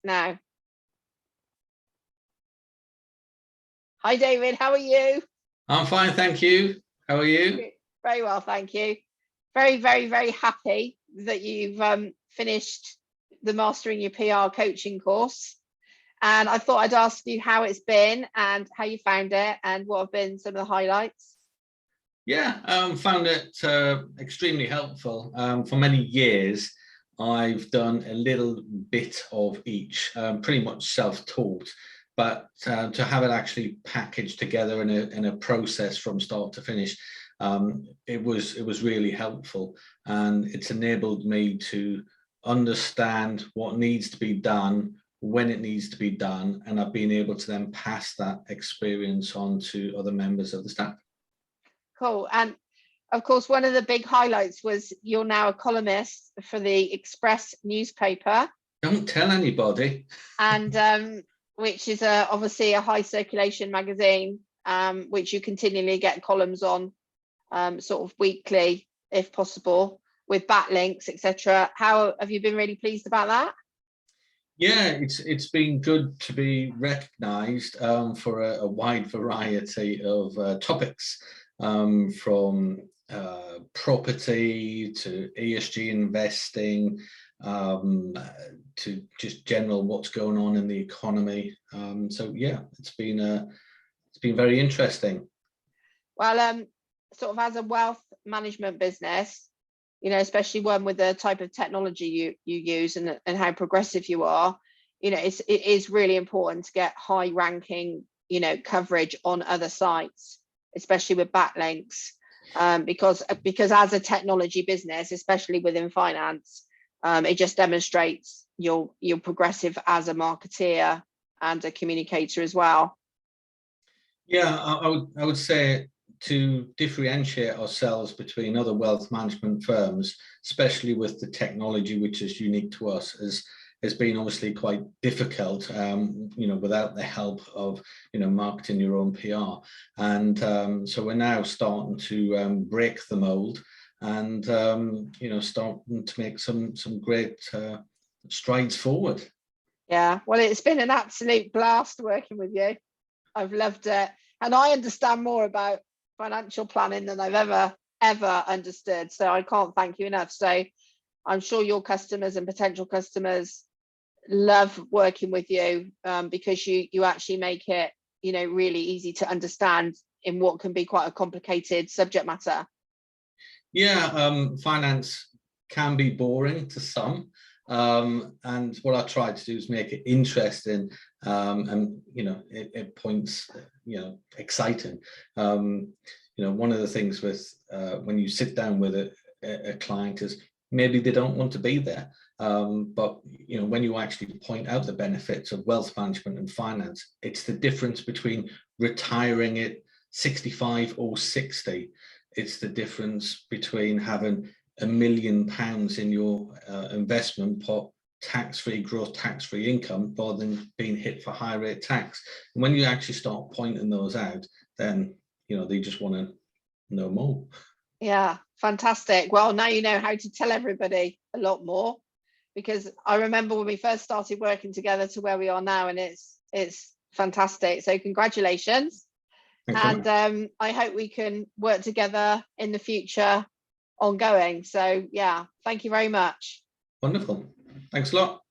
now. Hi, David. How are you? I'm fine, thank you. How are you? Very well, thank you. Very, very, very happy that you've finished the Mastering Your PR coaching course. And I thought I'd ask you how it's been and how you found it and what have been some of the highlights. Yeah, found it extremely helpful. For many years, I've done a little bit of each, pretty much self-taught, but to have it actually packaged together in a process from start to finish, it was really helpful, and it's enabled me to understand what needs to be done, when it needs to be done, and I've been able to then pass that experience on to other members of the staff. Cool. And of course, one of the big highlights was you're now a columnist for the Express newspaper. Don't tell anybody. And which is obviously a high circulation magazine, which you continually get columns on, sort of weekly, if possible, with backlinks, etc. How have you been really pleased about that? Yeah, it's been good to be recognised for a wide variety of topics, from property to ESG investing, to just general what's going on in the economy. So yeah, it's been very interesting. Well, sort of as a wealth management business, you know, especially one with the type of technology you use and how progressive you are, you know, it is really important to get high ranking, you know, coverage on other sites, especially with backlinks, because as a technology business, especially within finance, it just demonstrates you're progressive as a marketeer and a communicator as well. Yeah, I would say to differentiate ourselves between other wealth management firms, especially with the technology which is unique to us, has been obviously quite difficult, you know, without the help of, you know, marketing your own PR. And so we're now starting to break the mold and, you know, starting to make some great strides forward. Yeah, well, it's been an absolute blast working with you. I've loved it. And I understand more about financial planning than I've ever understood. So I can't thank you enough. So I'm sure your customers and potential customers love working with you, because you actually make it, you know, really easy to understand in what can be quite a complicated subject matter. Yeah, finance can be boring to some. And what I try to do is make it interesting, and you know, it points, you know, exciting. You know, one of the things with when you sit down with a client is maybe they don't want to be there, but you know, when you actually point out the benefits of wealth management and finance, it's the difference between retiring at 65 or 60. It's the difference between having £1 million in your investment pot, tax-free growth, tax-free income, rather than being hit for high rate tax. And when you actually start pointing those out, then, you know, they just want to know more. Yeah, fantastic. Well, now you know how to tell everybody a lot more, because I remember when we first started working together to where we are now, and it's fantastic. So congratulations. And I hope we can work together in the future ongoing. So yeah, thank you very much. Wonderful. Thanks a lot.